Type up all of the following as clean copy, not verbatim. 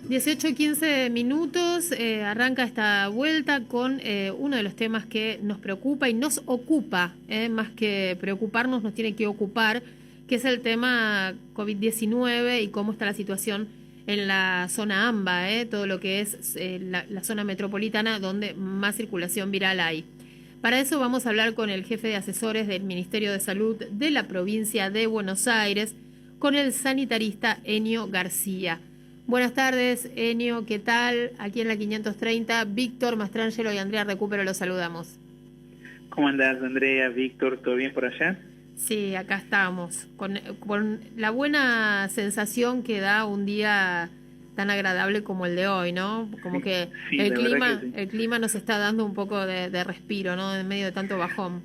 18:15, arranca esta vuelta con uno de los temas que nos preocupa y nos ocupa, más que preocuparnos, nos tiene que ocupar, que es el tema COVID-19 y cómo está la situación en la zona AMBA, todo lo que es la zona metropolitana donde más circulación viral hay. Para eso vamos a hablar con el jefe de asesores del Ministerio de Salud de la provincia de Buenos Aires, con el sanitarista Enio García. Buenas tardes, Enio, ¿qué tal? Aquí en la 530, Víctor Mastrangelo y Andrea Recupero los saludamos. ¿Cómo andás, Andrea, Víctor? ¿Todo bien por allá? Sí, acá estamos, con la buena sensación que da un día tan agradable como el de hoy, ¿no? Como que Sí, el la verdad clima, que sí. el clima nos está dando un poco de respiro, ¿no? En medio de tanto bajón.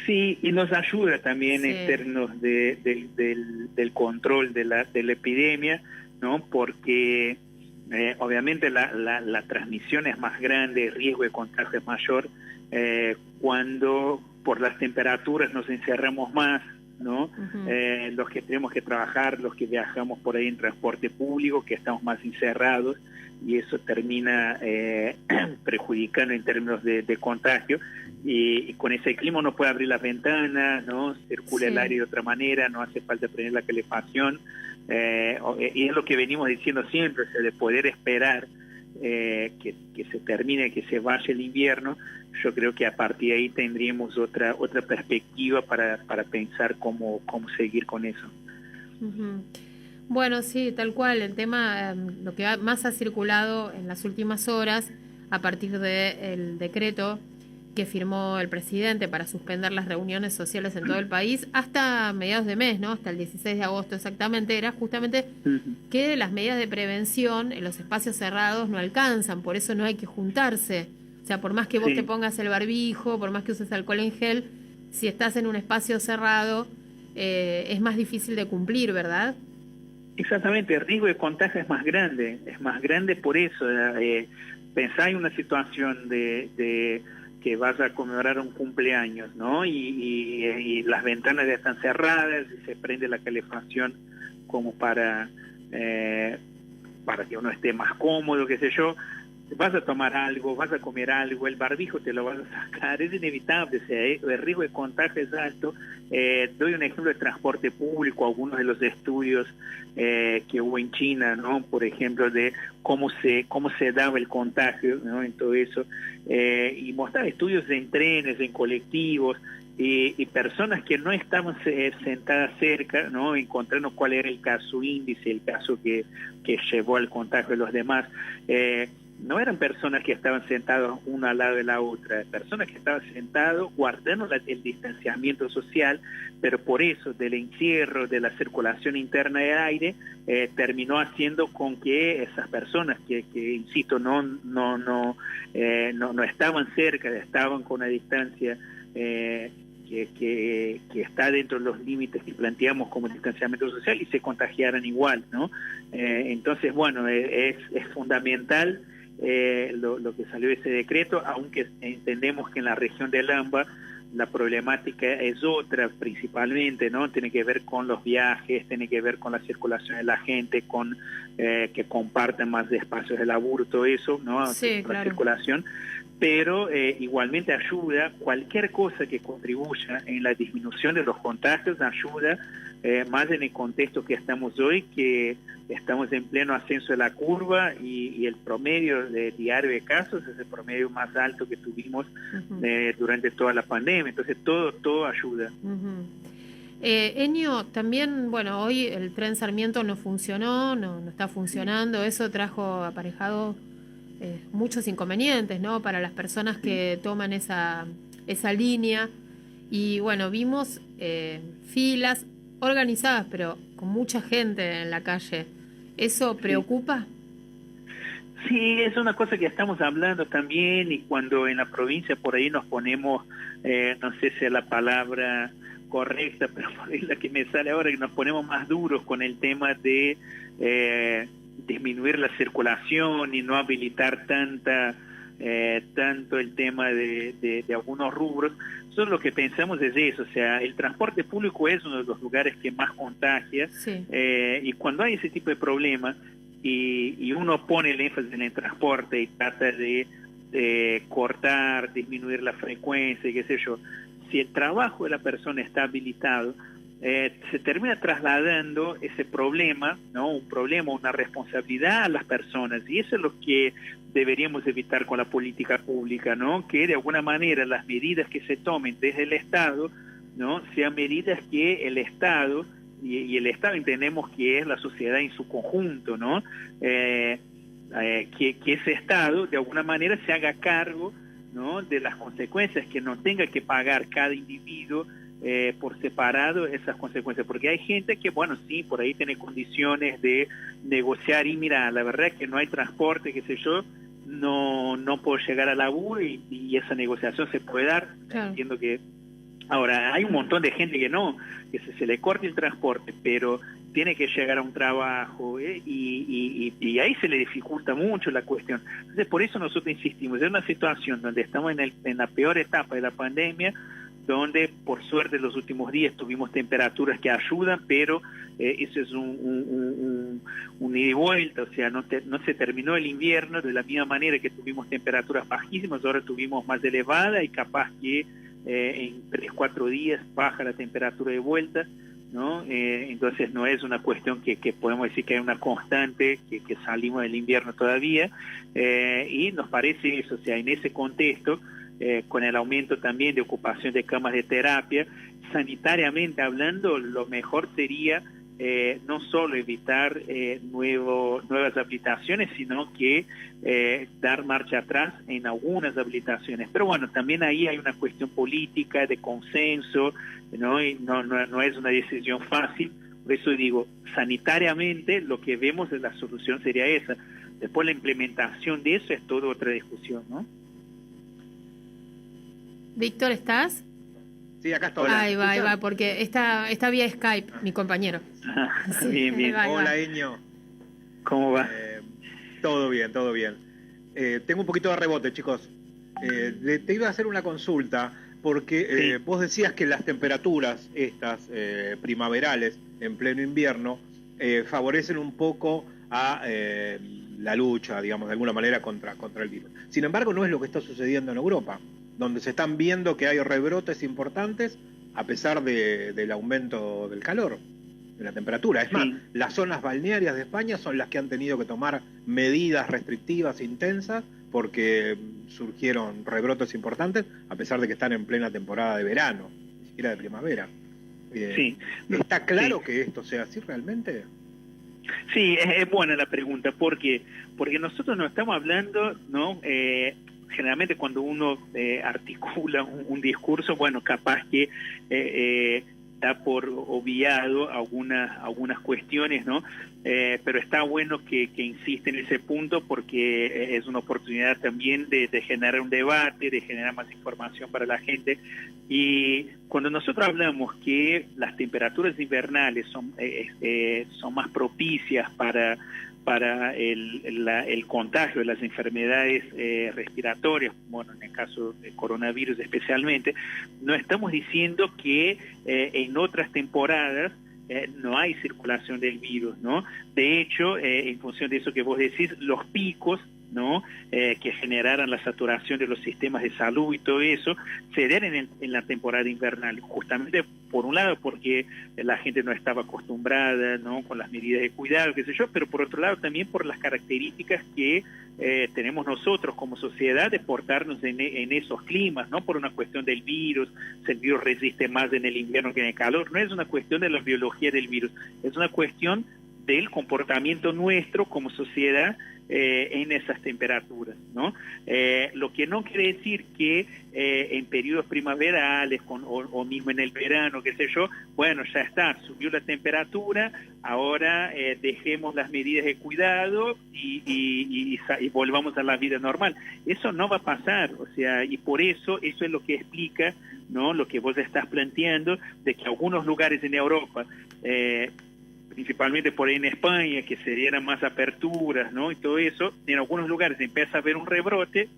Sí, y nos ayuda también Sí, en términos del control de la epidemia, ¿no? Porque obviamente la transmisión es más grande, el riesgo de contagio es mayor cuando por las temperaturas nos encerramos más, ¿no? uh-huh. Los que tenemos que trabajar, los que viajamos por ahí en transporte público, que estamos más encerrados, y eso termina perjudicando en términos de contagio, y con ese clima uno puede abrir las ventanas, ¿no? Circula el Sí. aire de otra manera, no hace falta prender la calefacción, y es lo que venimos diciendo siempre, o sea, de poder esperar que se termine, que se vaya el invierno. Yo creo que a partir de ahí tendríamos otra perspectiva para pensar cómo seguir con eso. Uh-huh. Bueno, sí, tal cual. El tema, lo que más ha circulado en las últimas horas, a partir del decreto que firmó el presidente para suspender las reuniones sociales en todo el país hasta mediados de mes, ¿no? Hasta el 16 de agosto exactamente, era justamente que las medidas de prevención en los espacios cerrados no alcanzan, por eso no hay que juntarse. O sea, por más que vos te Sí, pongas el barbijo, por más que uses alcohol en gel, si estás en un espacio cerrado, es más difícil de cumplir, ¿verdad? exactamente, el riesgo de contagio es más grande por eso. Pensá en una situación de que vas a conmemorar un cumpleaños, ¿no? Y las ventanas ya están cerradas y se prende la calefacción como para que uno esté más cómodo, qué sé yo. Vas a tomar algo, vas a comer algo, el barbijo te lo vas a sacar, es inevitable, o sea, el riesgo de contagio es alto. Doy un ejemplo de transporte público, algunos de los estudios que hubo en China, ¿no? Por ejemplo, de cómo se daba el contagio, ¿no? En todo eso, y mostrar estudios en trenes, en colectivos, y personas que no estaban sentadas cerca, ¿no? Encontrando cuál era el caso índice, el caso que llevó al contagio de los demás. No eran personas que estaban sentados una al lado de la otra, personas que estaban sentados guardando el distanciamiento social, pero por eso del encierro, de la circulación interna del aire, terminó haciendo con que esas personas que insisto, no estaban cerca, estaban con una distancia que está dentro de los límites que planteamos como distanciamiento social, y se contagiaran igual, ¿no? Entonces, bueno, es fundamental lo que salió ese decreto, aunque entendemos que en la región del AMBA la problemática es otra principalmente, ¿no? Tiene que ver con los viajes, tiene que ver con la circulación de la gente, con que comparten más de espacios de laburo, todo eso, ¿no? Sí, La claro. circulación, pero igualmente ayuda, cualquier cosa que contribuya en la disminución de los contagios ayuda, más en el contexto que estamos hoy, que estamos en pleno ascenso de la curva, y el promedio diario de casos es el promedio más alto que tuvimos durante toda la pandemia. Entonces todo ayuda. Enio, también, bueno, hoy el tren Sarmiento no funcionó, no está Sí, funcionando, eso trajo aparejado muchos inconvenientes, ¿no? Para las personas sí. que toman esa línea. Y bueno, vimos filas organizadas, pero con mucha gente en la calle. ¿Eso Sí. preocupa? Sí, es una cosa que estamos hablando también, y cuando en la provincia por ahí nos ponemos, no sé si es la palabra correcta, pero por ahí la que me sale ahora, que nos ponemos más duros con el tema de disminuir la circulación y no habilitar tanto el tema de algunos rubros. Nosotros lo que pensamos es eso, o sea, el transporte público es uno de los lugares que más contagia, Sí. y cuando hay ese tipo de problemas, y uno pone el énfasis en el transporte y trata de cortar, disminuir la frecuencia, qué sé yo, si el trabajo de la persona está habilitado, se termina trasladando ese problema, ¿no? Un problema, una responsabilidad a las personas, y eso es lo que deberíamos evitar con la política pública, ¿no? Que de alguna manera las medidas que se tomen desde el Estado, ¿no? Sean medidas que el Estado, y el Estado entendemos que es la sociedad en su conjunto, ¿no? Que ese Estado de alguna manera se haga cargo, ¿no? De las consecuencias, que no tenga que pagar cada individuo por separado esas consecuencias, porque hay gente que, bueno, sí, por ahí tiene condiciones de negociar y mira, la verdad es que no hay transporte, qué sé yo, no puedo llegar al laburo y esa negociación se puede dar. Claro. Entiendo que ahora hay un montón de gente que no, que se le corta el transporte, pero tiene que llegar a un trabajo y ahí se le dificulta mucho la cuestión. Entonces, por eso nosotros insistimos, es una situación donde estamos en la peor etapa de la pandemia, donde por suerte en los últimos días tuvimos temperaturas que ayudan, pero eso es un ida y vuelta, o sea, no se terminó el invierno de la misma manera que tuvimos temperaturas bajísimas, ahora tuvimos más elevadas y capaz que en 3-4 días baja la temperatura de vuelta, ¿no? Entonces no es una cuestión que podemos decir que hay una constante, que salimos del invierno todavía, y nos parece eso, o sea, en ese contexto, con el aumento también de ocupación de camas de terapia, sanitariamente hablando, lo mejor sería no solo evitar nuevas habilitaciones, sino que dar marcha atrás en algunas habilitaciones. Pero bueno, también ahí hay una cuestión política, de consenso, ¿no? Y no es una decisión fácil. Por eso digo, sanitariamente lo que vemos de la solución sería esa. Después la implementación de eso es toda otra discusión, ¿no? Víctor, ¿estás? Sí, acá estoy. Ahí va, porque está vía Skype, mi compañero. Sí, bien. Hola, Eño. ¿Cómo va? Todo bien, todo bien. Tengo un poquito de rebote, chicos. Te iba a hacer una consulta, porque vos decías que las temperaturas estas primaverales, en pleno invierno, favorecen un poco a la lucha, digamos, de alguna manera contra el virus. Sin embargo, no es lo que está sucediendo en Europa, donde se están viendo que hay rebrotes importantes a pesar del aumento del calor, de la temperatura. Es más, las zonas balnearias de España son las que han tenido que tomar medidas restrictivas intensas porque surgieron rebrotes importantes, a pesar de que están en plena temporada de verano, ni siquiera de primavera. ¿Está claro que esto sea así realmente? Sí, es buena la pregunta, porque nosotros no estamos hablando, ¿no? Generalmente cuando uno articula un discurso, bueno, capaz que da por obviado algunas cuestiones, ¿no? Pero está bueno que insiste en ese punto, porque es una oportunidad también de generar un debate, de generar más información para la gente. Y cuando nosotros hablamos que las temperaturas invernales son más propicias para el contagio de las enfermedades respiratorias, bueno, en el caso del coronavirus especialmente, no estamos diciendo que en otras temporadas no hay circulación del virus, ¿no? De hecho, en función de eso que vos decís, los picos, ¿no? Que generaran la saturación de los sistemas de salud y todo eso, se dieron en la temporada invernal, justamente por un lado porque la gente no estaba acostumbrada, ¿no? Con las medidas de cuidado, qué sé yo, pero por otro lado también por las características que tenemos nosotros como sociedad de portarnos en esos climas, no por una cuestión del virus, si el virus resiste más en el invierno que en el calor, no es una cuestión de la biología del virus, es una cuestión del comportamiento nuestro como sociedad en esas temperaturas, ¿no? Lo que no quiere decir que en periodos primaverales o mismo en el verano, qué sé yo, bueno, ya está, subió la temperatura, ahora dejemos las medidas de cuidado y volvamos a la vida normal. Eso no va a pasar, o sea, y por eso es lo que explica, ¿no? Lo que vos estás planteando, de que algunos lugares en Europa, principalmente por ahí en España, que se dieran más aperturas, ¿no? Y todo eso, en algunos lugares empieza a haber un rebrote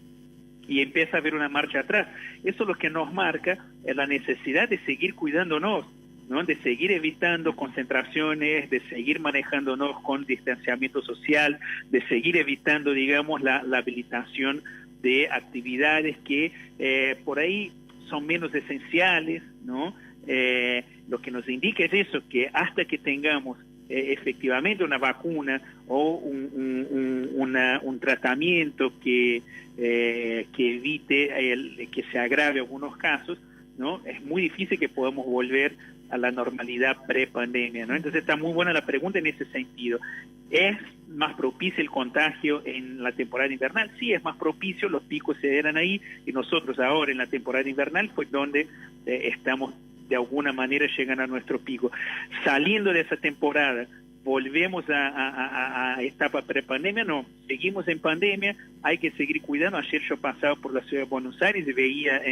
y empieza a haber una marcha atrás. Eso es lo que nos marca la necesidad de seguir cuidándonos, ¿no? De seguir evitando concentraciones, de seguir manejándonos con distanciamiento social, de seguir evitando, digamos, la habilitación de actividades que por ahí son menos esenciales, ¿no? Lo que nos indica es eso, que hasta que tengamos efectivamente una vacuna o un tratamiento que evite que se agrave algunos casos, ¿no? Es muy difícil que podamos volver a la normalidad pre-pandemia, ¿no? Entonces está muy buena la pregunta en ese sentido. ¿Es más propicio el contagio en la temporada invernal? Sí, es más propicio, los picos se dieron ahí, y nosotros ahora en la temporada invernal fue donde estamos de alguna manera llegan a nuestro pico. Saliendo de esa temporada, ¿volvemos a etapa prepandemia? No, seguimos en pandemia, hay que seguir cuidando. Ayer yo pasaba por la ciudad de Buenos Aires y veía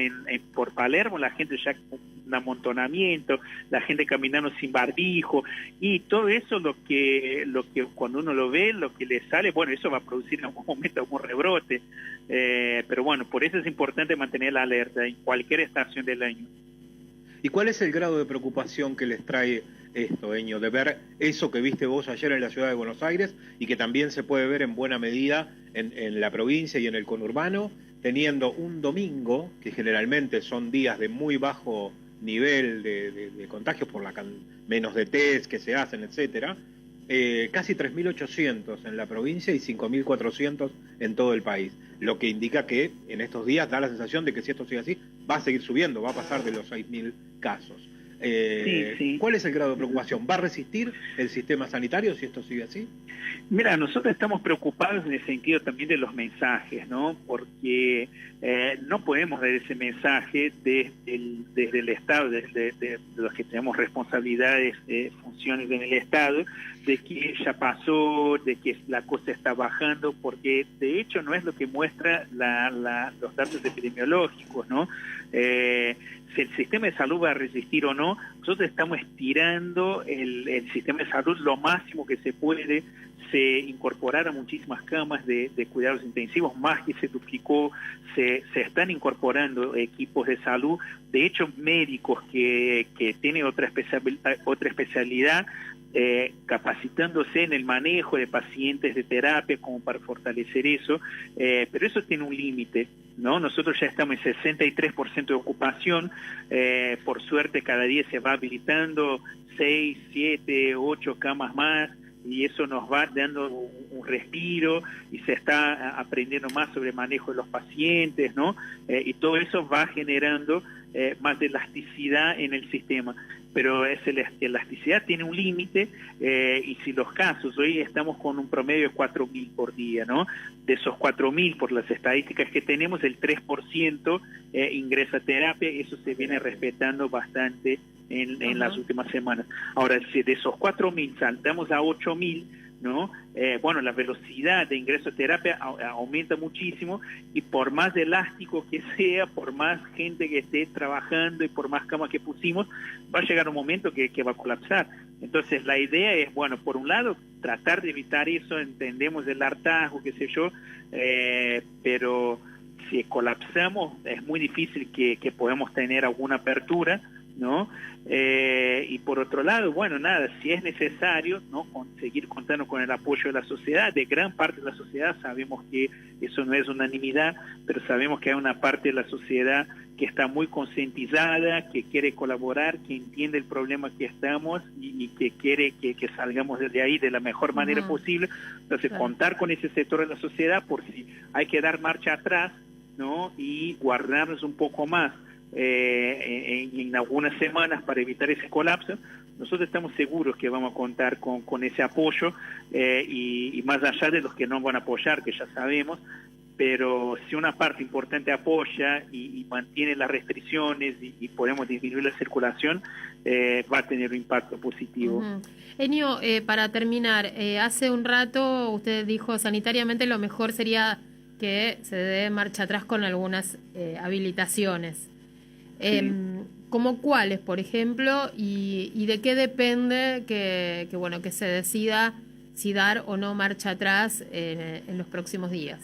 por Palermo la gente ya con un amontonamiento, la gente caminando sin barbijo, y todo eso lo que cuando uno lo ve, lo que le sale, bueno, eso va a producir en algún momento algún rebrote, pero bueno, por eso es importante mantener la alerta en cualquier estación del año. ¿Y cuál es el grado de preocupación que les trae esto, Eño, de ver eso que viste vos ayer en la ciudad de Buenos Aires y que también se puede ver en buena medida en la provincia y en el conurbano, teniendo un domingo, que generalmente son días de muy bajo nivel de contagios por menos de test que se hacen, etcétera, casi 3.800 en la provincia y 5.400 en todo el país, lo que indica que en estos días da la sensación de que si esto sigue así, va a seguir subiendo, va a pasar de los 6.000 casos. Sí. ¿Cuál es el grado de preocupación? ¿Va a resistir el sistema sanitario si esto sigue así? Mira, nosotros estamos preocupados en el sentido también de los mensajes, ¿no? Porque no podemos dar ese mensaje desde el Estado, de los que tenemos responsabilidades, funciones en el Estado, de que ya pasó, de que la cosa está bajando, porque de hecho no es lo que muestra los datos epidemiológicos, ¿no? Si el sistema de salud va a resistir o no, nosotros estamos estirando el sistema de salud lo máximo que se puede. Se incorporaron muchísimas camas de cuidados intensivos, más que se duplicó, se están incorporando equipos de salud, de hecho médicos que tienen otra especialidad, capacitándose en el manejo de pacientes de terapia como para fortalecer eso, pero eso tiene un límite, ¿no? Nosotros ya estamos en 63% de ocupación, por suerte cada día se va habilitando 6, 7, 8 camas más, y eso nos va dando un respiro y se está aprendiendo más sobre el manejo de los pacientes, ¿no? Y todo eso va generando más elasticidad en el sistema. Pero la elasticidad tiene un límite, y si los casos, hoy estamos con un promedio de 4.000 por día, ¿no? De esos 4.000, por las estadísticas que tenemos, el 3% ingresa a terapia, y eso se viene respetando bastante en las últimas semanas. Ahora, si de esos 4.000 saltamos a 8.000, ¿no? Bueno, la velocidad de ingreso a terapia aumenta muchísimo, y por más elástico que sea, por más gente que esté trabajando y por más camas que pusimos, va a llegar un momento que va a colapsar. Entonces la idea es, bueno, por un lado, tratar de evitar eso, entendemos el hartazgo, qué sé yo, pero si colapsamos es muy difícil que podamos tener alguna apertura, ¿no? Y por otro lado, bueno, nada, si es necesario, ¿no? Seguir contando con el apoyo de la sociedad, de gran parte de la sociedad. Sabemos que eso no es unanimidad, pero sabemos que hay una parte de la sociedad que está muy concientizada, que quiere colaborar, que entiende el problema que estamos y que quiere que salgamos de ahí de la mejor manera posible. Entonces, contar con ese sector de la sociedad por si hay que dar marcha atrás, ¿no? Y guardarnos un poco más en algunas semanas para evitar ese colapso. Nosotros estamos seguros que vamos a contar con ese apoyo, y más allá de los que no van a apoyar, que ya sabemos, pero si una parte importante apoya y mantiene las restricciones y podemos disminuir la circulación, va a tener un impacto positivo. Enio, para terminar, hace un rato usted dijo sanitariamente lo mejor sería que se dé marcha atrás con algunas habilitaciones. ¿Como cuáles, por ejemplo, y de qué depende que se decida si dar o no marcha atrás en los próximos días?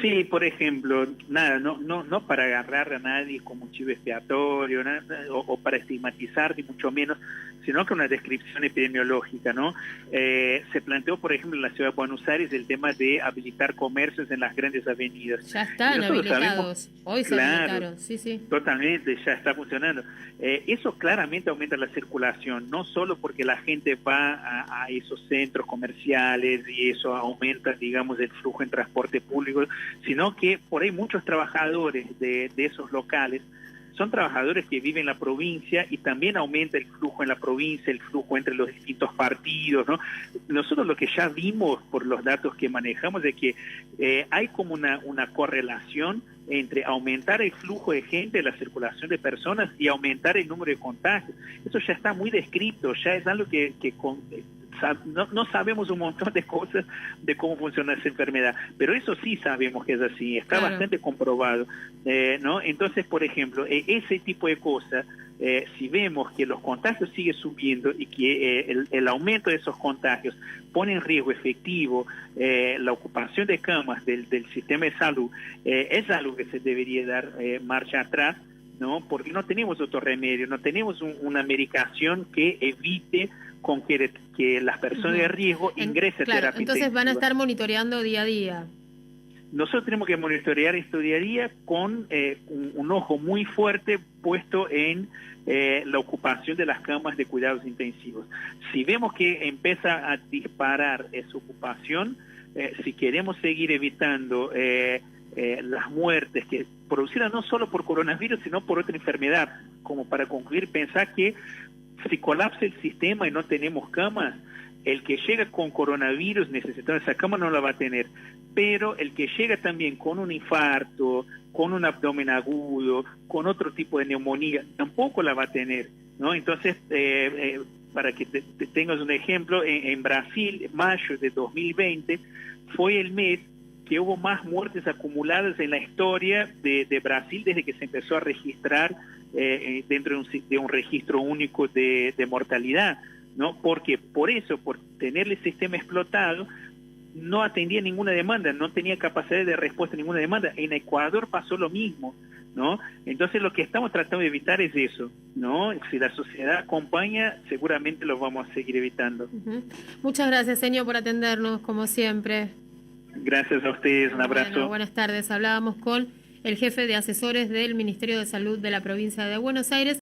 Sí, por ejemplo, nada, no para agarrar a nadie como un chivo expiatorio, o para estigmatizar, ni mucho menos, sino que una descripción epidemiológica, ¿no? Se planteó, por ejemplo, en la ciudad de Buenos Aires el tema de habilitar comercios en las grandes avenidas. Ya están habilitados, hoy se habilitaron, sí. Totalmente, ya está funcionando. Eso claramente aumenta la circulación, no solo porque la gente va a esos centros comerciales y eso aumenta, digamos, el flujo en transporte público, sino que por ahí muchos trabajadores de esos locales son trabajadores que viven en la provincia y también aumenta el flujo en la provincia, el flujo entre los distintos partidos, ¿no? Nosotros lo que ya vimos por los datos que manejamos es que hay como una correlación entre aumentar el flujo de gente, la circulación de personas y aumentar el número de contagios. Eso ya está muy descrito, ya es algo que no sabemos un montón de cosas de cómo funciona esa enfermedad, pero eso sí sabemos que es así, está bastante comprobado, ¿no? Entonces, por ejemplo, ese tipo de cosas, si vemos que los contagios siguen subiendo y que el aumento de esos contagios pone en riesgo efectivo la ocupación de camas del sistema de salud, es algo que se debería dar marcha atrás, ¿no? Porque no tenemos otro remedio, no tenemos una medicación que evite con que las personas de riesgo ingresen a terapia entonces intensiva. Van a estar monitoreando día a día. Nosotros tenemos que monitorear esto día a día con un ojo muy fuerte puesto en la ocupación de las camas de cuidados intensivos. Si vemos que empieza a disparar esa ocupación, si queremos seguir evitando las muertes que producidas no solo por coronavirus, sino por otra enfermedad, como para concluir, pensar que si colapsa el sistema y no tenemos camas, el que llega con coronavirus necesitando esa cama no la va a tener, pero el que llega también con un infarto, con un abdomen agudo, con otro tipo de neumonía, tampoco la va a tener, ¿no? Entonces, para que tengas un ejemplo, en Brasil, mayo de 2020, fue el mes que hubo más muertes acumuladas en la historia de Brasil desde que se empezó a registrar dentro de un registro único de mortalidad, ¿no? Porque por eso, por tener el sistema explotado, no atendía ninguna demanda, no tenía capacidad de respuesta a ninguna demanda. En Ecuador pasó lo mismo, ¿no? Entonces lo que estamos tratando de evitar es eso, ¿no? Si la sociedad acompaña, seguramente lo vamos a seguir evitando. Muchas gracias, señor, por atendernos, como siempre. Gracias a ustedes, un abrazo. Bueno, buenas tardes. Hablábamos con el jefe de asesores del Ministerio de Salud de la provincia de Buenos Aires.